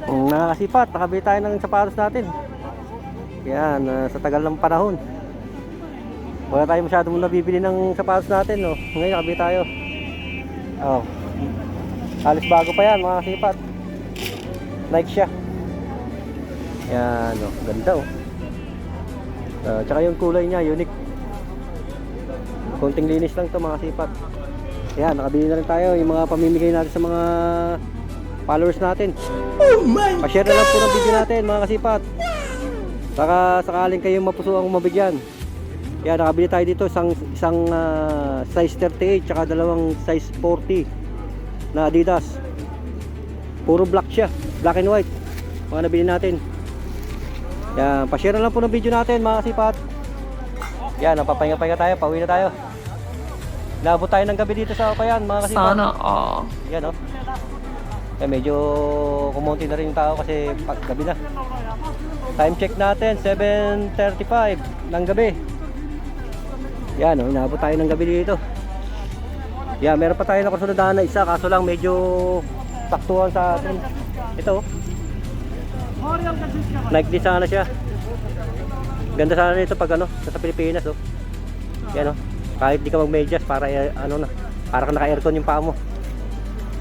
Mga kasipat, nakabili tayo ng sapatos natin. Yan, sa tagal ng panahon. Wala tayo masyadong nabibili ng sapatos natin, no? Ngayon nakabili tayo. Oh. Halos bago pa yan, mga kasipat. Nike siya. Yan, oh, ganda, oh. Tsaka yung kulay niya, unique. Konting linis lang to, mga kasipat. Yan, nakabili na rin tayo yung mga pamimigay natin sa mga followers natin. Oh my God! Pa-share na lang po ng video natin, mga kasipat. Saka sakaling kayong mapuso ang mabigyan. Yan, nakabili tayo dito isang size 38 tsaka dalawang size 40 na Adidas. Puro black siya, black and white. Mga nabili natin. Yan, pa-share na lang po ng video natin, mga kasipat. Yan, napapahinga-pahinga tayo, pauwi na tayo. Naabot tayo ng gabi dito sa Opayan, mga kasipat. Sana all. Yan, oh. Eh, medyo kumonti na rin yung tao kasi gabi na. Time check natin, 7:35 ng gabi. Yan, oh, inaabot tayo ng gabi dito. Yan, meron pa tayo na kasunodaan na isa, kaso lang medyo taktuhan sa atin. Ito, oh. Nike din sana siya. Ganda sana nito pag ano, sa Pilipinas, oh. Yan, oh. Kahit di ka mag-medyas para ano na, para ka naka-aircon yung paa mo.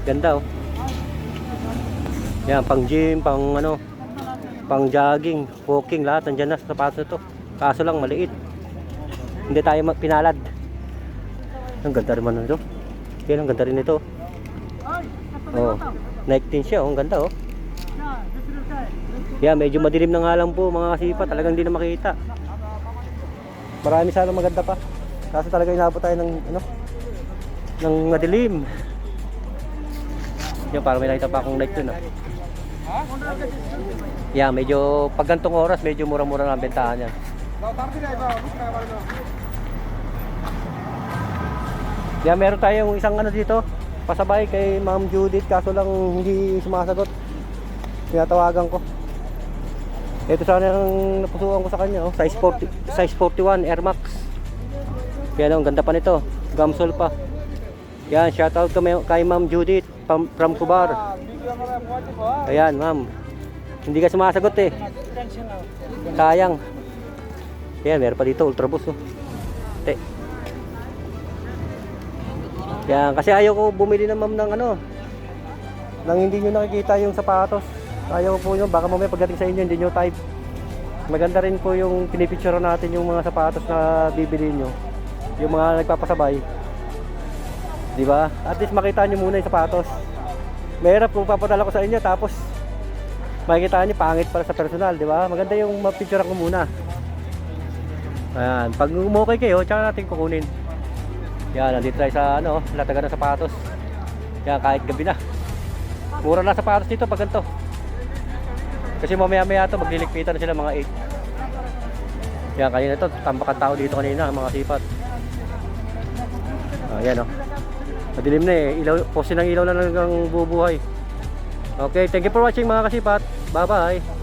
Ganda, oh. Yan, pang gym, pang ano, pang jogging, walking, lahat nandiyan na sa sapatos na to. Kaso lang maliit. Hindi tayo pinalad. Ang ganda rin man nito. Yan, ang ganda rin nito. Oh, Nike din siya, oh, ang ganda, oh. Yan, medyo madilim na nga lang po, mga kasipa, talagang hindi na makita. Marami sana maganda pa. Kaso talaga inabot tayo ng ano, ng madilim. Yan, para may nakita pa akong Nike dun, ah. Yan, medyo pag gantong oras, medyo mura-mura na ang bentahan yan. Yan, meron tayong isang ano dito, pasabay kay Ma'am Judith, kaso lang hindi sumasagot. Tinatawagan ko. Ito sana ang napusuan ko sa kanya, oh. Size 40, size 41 Air Max. Yan, oh, ang ganda pa nito. Gamsol pa. Yan, shoutout kay Ma'am Judith from Kubar. Ayan, ma'am. Hindi ka sumasagot eh. Sayang. Yan, meron pa dito Ultraboost, oh. Yan, kasi ayaw ko bumili na ma'am ng ano, nang hindi nyo nakikita yung sapatos. Ayaw po yun, baka mamaya pagdating sa inyo hindi nyo type. Maganda rin po yung pinipicture natin yung mga sapatos na bibili nyo, yung mga nagpapasabay, di ba? At least makita nyo muna yung sapatos. Mahirap kung papadala ko sa inyo tapos makikita nyo pangit para sa personal, di ba? Maganda yung mapicture ko muna. Ayan, pag umukay kayo, tsaka natin kukunin. Yan, nandito tayo sa ano, latagan ng sapatos. Yan, kahit gabi na. Mura na sapatos dito pag ganito. Kasi mamaya-maya ito, maglilikpitan na sila mga 8. Yan, kanina ito, tambakan tao dito kanina, mga sipat. Ayan, oh. Madilim na eh, ilaw, poste ng ilaw na lang ang bubuhay. Okay, thank you for watching mga kasipat. Bye-bye.